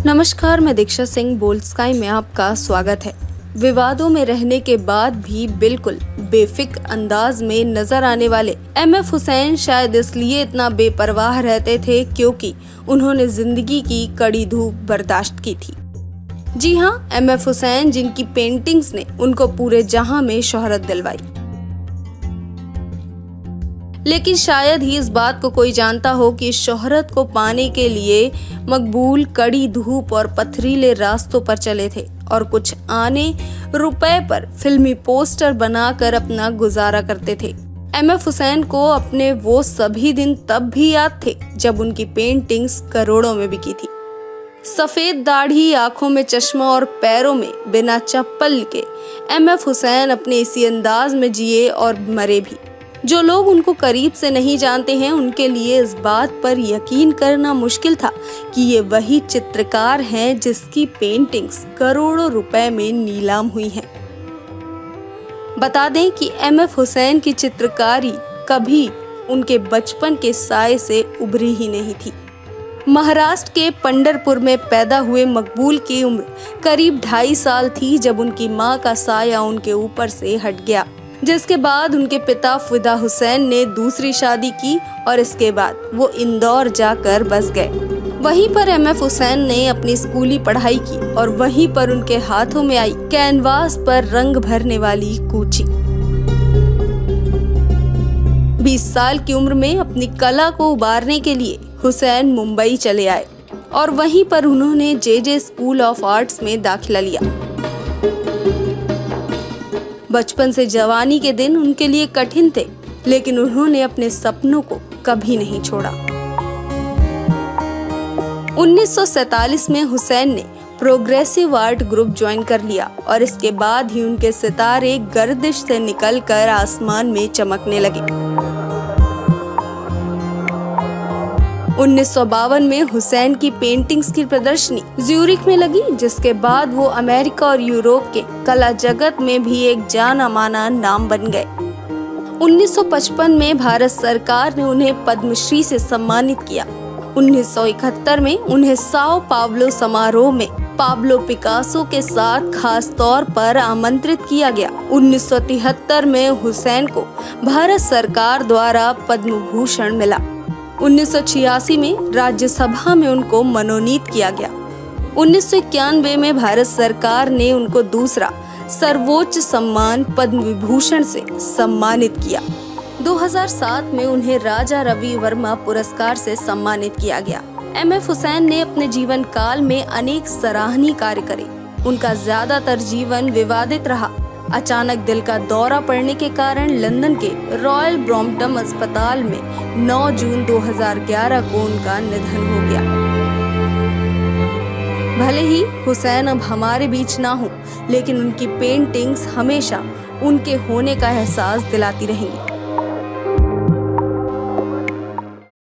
नमस्कार, मैं दीक्षा Singh bold sky में आपका स्वागत है। विवादों में रहने के बाद भी बिल्कुल बेफिक्र अंदाज में नजर आने वाले एमएफ हुसैन शायद इसलिए इतना बेपरवाह रहते थे क्योंकि उन्होंने जिंदगी की कड़ी धूप बर्दाश्त की थी। जी हाँ, एमएफ हुसैन जिनकी पेंटिंग्स ने उनको पूरे जहां में शोहरत दिलवाई। लेकिन शायद ही इस बात को कोई जानता हो कि शोहरत को पाने के लिए मकबूल कड़ी धूप और पथरीले रास्तों पर चले थे और कुछ आने रुपए पर फिल्मी पोस्टर बनाकर अपना गुजारा करते थे। एमएफ हुसैन को अपने वो सभी दिन तब भी याद थे जब उनकी पेंटिंग्स करोड़ों में बिकी थी। सफेद दाढ़ी, आंखों में चश्मा और पैरों में बिना चप्पल के एमएफ हुसैन अपने इसी अंदाज में जिए और मरे भी। जो लोग उनको करीब से नहीं जानते हैं उनके लिए इस बात पर यकीन करना मुश्किल था कि ये वही चित्रकार हैं जिसकी पेंटिंग्स करोड़ों रुपए में नीलाम हुई हैं। बता दें कि एमएफ हुसैन की चित्रकारी कभी उनके बचपन के साए से उभरी ही नहीं थी। महाराष्ट्र के पंढरपुर में पैदा हुए मकबूल की उम्र करीब 2.5 साल थी जब उनकी मां का साया उनके ऊपर से हट गया, जिसके बाद उनके पिता फिदा हुसैन ने दूसरी शादी की और इसके बाद वो इंदौर जाकर बस गए। वहीं पर एमएफ हुसैन ने अपनी स्कूली पढ़ाई की और वहीं पर उनके हाथों में आई कैनवास पर रंग भरने वाली कूची। 20 साल की उम्र में अपनी कला को उभारने के लिए हुसैन मुंबई चले आए और वहीं पर उन्होंने जे स्कूल ऑफ आर्ट्स में दाखिला लिया। बचपन से जवानी के दिन उनके लिए कठिन थे, लेकिन उन्होंने अपने सपनों को कभी नहीं छोड़ा। 1947 में हुसैन ने प्रोग्रेसिव आर्ट ग्रुप ज्वाइन कर लिया और इसके बाद ही उनके सितारे गर्दिश से निकलकर आसमान में चमकने लगे। 1952 में हुसैन की पेंटिंग्स की प्रदर्शनी ज्यूरिख में लगी, जिसके बाद वो अमेरिका और यूरोप के कला जगत में भी एक जाना माना नाम बन गए। 1955 में भारत सरकार ने उन्हें पद्मश्री से सम्मानित किया। 1971 में उन्हें साओ पावलो समारोह में पाब्लो पिकासो के साथ खास तौर पर आमंत्रित किया गया। 1973 में हुसैन को भारत सरकार द्वारा पद्म भूषण मिला। 1986 में राज्यसभा में उनको मनोनीत किया गया। 1991 में भारत सरकार ने उनको दूसरा सर्वोच्च सम्मान पद्म विभूषण से सम्मानित किया। 2007 में उन्हें राजा रवि वर्मा पुरस्कार से सम्मानित किया गया। एमएफ हुसैन ने अपने जीवन काल में अनेक सराहनीय कार्य करे। उनका ज्यादातर जीवन विवादित रहा। अचानक दिल का दौरा पड़ने के कारण लंदन के रॉयल ब्रॉम्पटन अस्पताल में 9 जून 2011 को उनका निधन हो गया। भले ही हुसैन अब हमारे बीच ना हो, लेकिन उनकी पेंटिंग्स हमेशा उनके होने का एहसास दिलाती रहेंगी।